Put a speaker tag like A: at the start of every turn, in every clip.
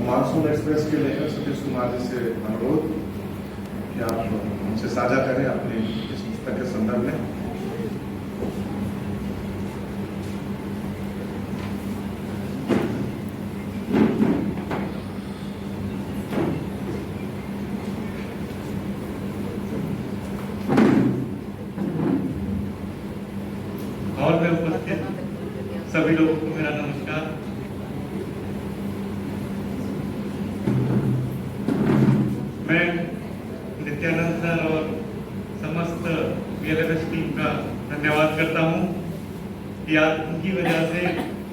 A: Monsoon express के लेकर सतीश कुमार जी से अनुरोध कि आप हमसे साझा करें अपनी इस पुस्तक के संदर्भ में।
B: और में उपस्थित सभी लोगों को मेरा नमस्कार। मैं नित्यानंद सर और समस्त VLMS टीम का धन्यवाद करता हूं कि आज उनकी वजह से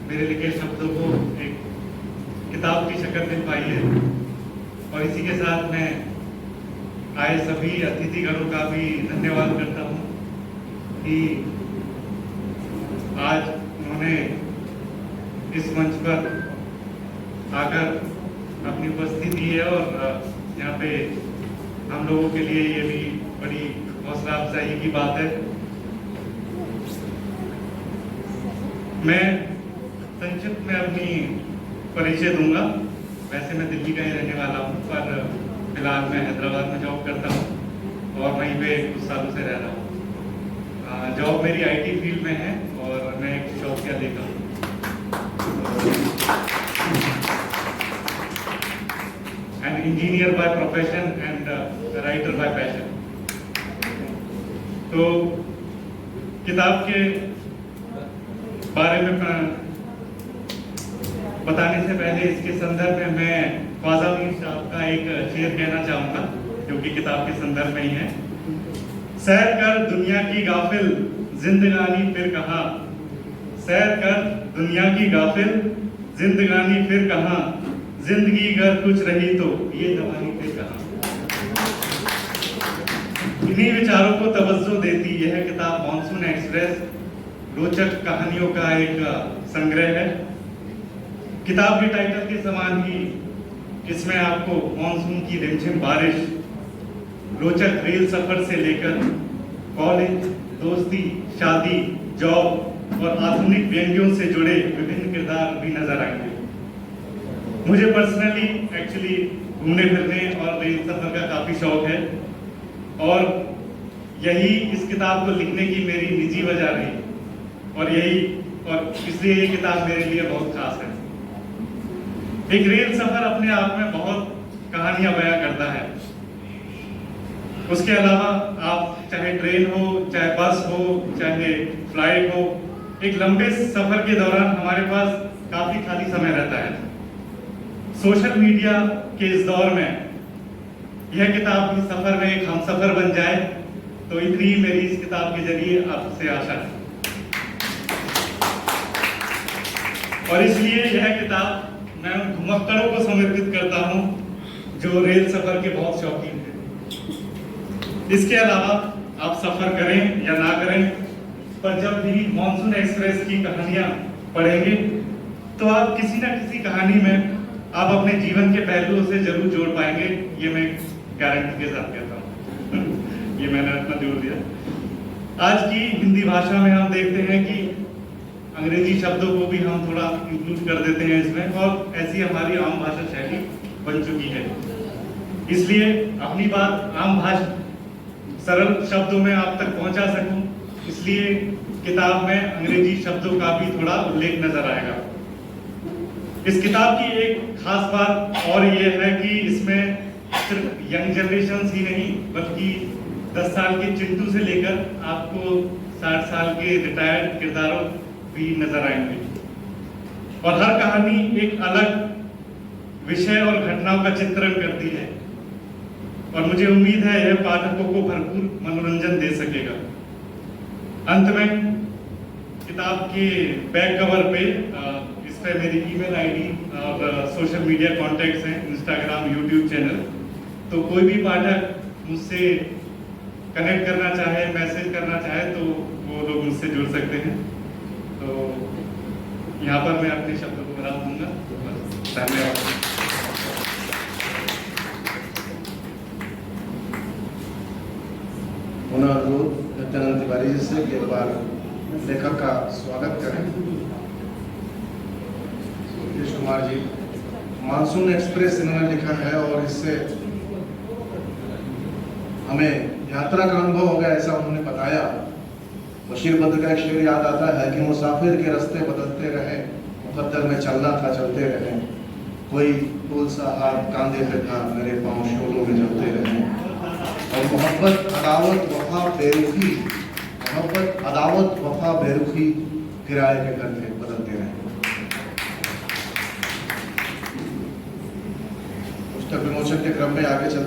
B: मेरे लिखे शब्दों को एक किताब की शक्ल मिल पाई है। और इसी के साथ मैं आए सभी अतिथिगणों का भी धन्यवाद करता हूं कि आज उन्होंने इस मंच पर आकर अपनी उपस्थिति दी है और यहाँ पे हम लोगों के लिए ये भी बड़ी हौसला अफजाई की बात है। मैं संक्षिप्त में अपनी परिचय दूंगा। वैसे मैं दिल्ली का ही रहने वाला हूँ, पर फिलहाल मैं हैदराबाद में जॉब करता हूँ और वहीं पे कुछ सालों से रह रहा हूँ। जॉब मेरी IT फील्ड में है और मैं एक शौकिया लेखक हूँ। And engineer by profession and writer bye passion. तो किताब के बारे में बताने से पहले इसके संदर्भ में मैं ख्वाजा मीर साहब का एक शेर कहना चाहूंगा जो कि किताब के संदर्भ में ही है। सैर कर दुनिया की गाफिल जिंदगानी फिर कहाँ, सैर कर दुनिया की गाफिल जिंदगानी फिर कहाँ, जिंदगी अगर कुछ रही तो ये जवानी फिर कहाँ। इन्हीं विचारों को तवज्जो देती यह किताब मानसून एक्सप्रेस रोचक कहानियों का एक संग्रह है। किताब के टाइटल के समान ही इसमें आपको मानसून की रिमझिम बारिश, रोचक रेल सफर से लेकर कॉलेज, दोस्ती, शादी, जॉब और आधुनिक व्यंग्यों से जुड़े विभिन्न किरदार भी नजर आएंगे। मुझे पर्सनली एक्चुअली घूमने फिरने और रेल सफर का काफी शौक है और यही इस किताब को लिखने की मेरी निजी वजह रही और इसलिए ये किताब मेरे लिए बहुत खास है। एक रेल सफर अपने आप में बहुत कहानियां बयां करता है। उसके अलावा आप चाहे ट्रेन हो, चाहे बस हो, चाहे फ्लाइट हो, एक लंबे सफर के दौरान हमारे पास काफी खाली समय रहता है। सोशल मीडिया के इस दौर में यह किताब भी सफर में एक हमसफर बन जाए तो इतनी मेरी इस किताब के जरिए आपसे आशा है। और इसलिए यह किताब मैं उन घुमक्कड़ों को समर्पित करता हूं जो रेल सफर के बहुत शौकीन हैं। इसके अलावा आप सफर करें या ना करें, पर जब भी मानसून एक्सप्रेस की कहानियां पढ़ेंगे तो आप किसी ना किसी कहानी में आप अपने जीवन के पहलुओं से जरूर जोड़ पाएंगे। ये मैं गारंटी के साथ कहता हूँ। ये मैंने अपना जोड़ दिया। आज की हिंदी भाषा में हम देखते हैं कि अंग्रेजी शब्दों को भी हम थोड़ा इंक्लूड कर देते हैं इसमें और ऐसी हमारी आम भाषा शैली बन चुकी है। इसलिए अपनी बात आम भाषा सरल शब्दों में आप तक पहुंचा सकूं, इसलिए किताब में अंग्रेजी शब्दों का भी थोड़ा उल्लेख नजर आएगा। इस किताब की एक खास बात और ये है कि इसमें सिर्फ यंग जनरेशन ही नहीं बल्कि 10 साल के चिंटू से लेकर आपको 60 साल के रिटायर्ड किरदारों भी नजर आएंगे और हर कहानी एक अलग विषय और घटनाओं का चित्रण करती है और मुझे उम्मीद है यह पाठकों को भरपूर मनोरंजन दे सकेगा। अंत में किताब के बैक कवर पे इस पे मेरी ईमेल आईडी और सोशल मीडिया कॉन्टैक्ट्स हैं, इंस्टाग्राम, यूट्यूब चैनल। तो कोई भी पाठक मुझसे कनेक्ट करना चाहे, मैसेज करना चाहे तो वो लोग मुझसे जुड़ सकते हैं। तो यहाँ पर मैं अपने शब्दों को विराम दूंगा। धन्यवाद।
A: पुनः नित्यानंद तिवारी जी से एक बार लेखक का स्वागत करें। नीतीश कुमार जी। मानसून एक्सप्रेस इन्होंने लिखा है और इससे हमें यात्रा का अनुभव हो गया, ऐसा उन्होंने बताया। बशीर बद्र का एक शेर याद आता है कि मुसाफिर के रास्ते बदलते रहे, मुकद्दर में चलना था चलते रहे, कोई फूल सा हाथ कांधे पे था, मेरे पाँव शोलों में जलते रहे। और मोहब्बत अदावत वफा बेरुखी, मोहब्बत अदावत वफा बेरुखी किराए के घर में बदलते रहे। पुस्तक विमोचन के क्रम में आगे चलते